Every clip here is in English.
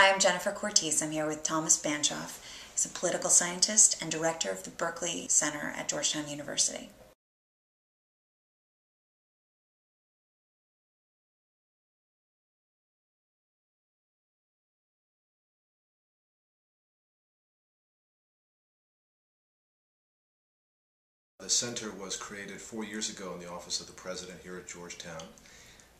Hi, I'm Jennifer Cortese. I'm here with Thomas Banchoff. He's a political scientist and director of the Berkley Center at Georgetown University. The center was created 4 years ago in the office of the president here at Georgetown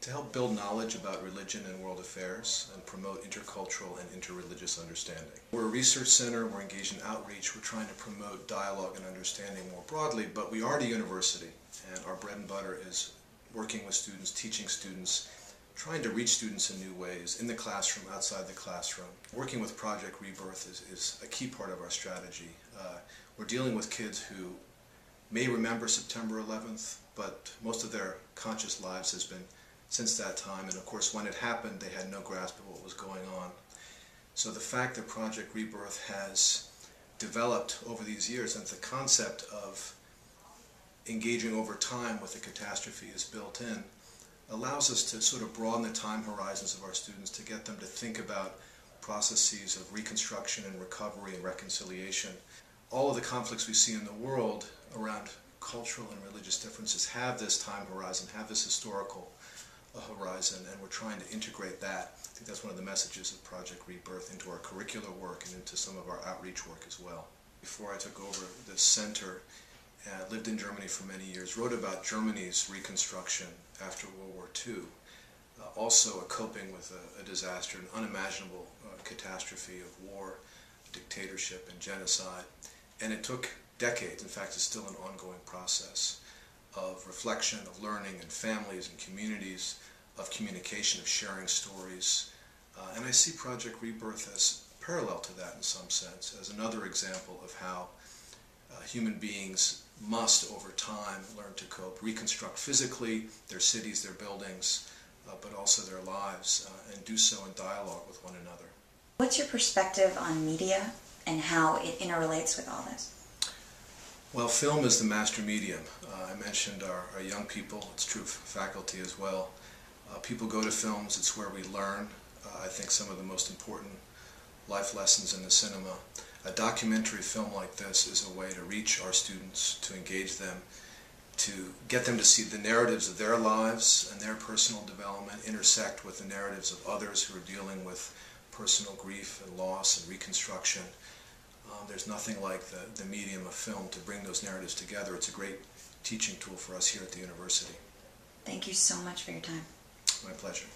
to help build knowledge about religion and world affairs and promote intercultural and interreligious understanding. We're a research center, we're engaged in outreach, we're trying to promote dialogue and understanding more broadly, but we are a university, and our bread and butter is working with students, teaching students, trying to reach students in new ways, in the classroom, outside the classroom. Working with Project Rebirth is a key part of our strategy. We're dealing with kids who may remember September 11th, but most of their conscious lives has been since that time, and of course when it happened they had no grasp of what was going on. So the fact that Project Rebirth has developed over these years and the concept of engaging over time with a catastrophe is built in allows us to sort of broaden the time horizons of our students, to get them to think about processes of reconstruction and recovery and reconciliation. All of the conflicts we see in the world around cultural and religious differences have this time horizon, have this historical horizon, and we're trying to integrate that. I think that's one of the messages of Project Rebirth into our curricular work and into some of our outreach work as well. Before I took over the center, lived in Germany for many years, wrote about Germany's reconstruction after World War II, also coping with a disaster, an unimaginable catastrophe of war, dictatorship, and genocide. And it took decades, in fact it's still an ongoing process, of reflection, of learning in families and communities, of communication, of sharing stories. And I see Project Rebirth as parallel to that in some sense, as another example of how human beings must, over time, learn to cope, reconstruct physically their cities, their buildings, but also their lives, and do so in dialogue with one another. What's your perspective on media and how it interrelates with all this? Well, film is the master medium. I mentioned our young people. It's true for faculty as well. People go to films. It's where we learn, I think, some of the most important life lessons in the cinema. A documentary film like this is a way to reach our students, to engage them, to get them to see the narratives of their lives and their personal development intersect with the narratives of others who are dealing with personal grief and loss and reconstruction. There's nothing like the medium of film to bring those narratives together. It's a great teaching tool for us here at the university. Thank you so much for your time. My pleasure.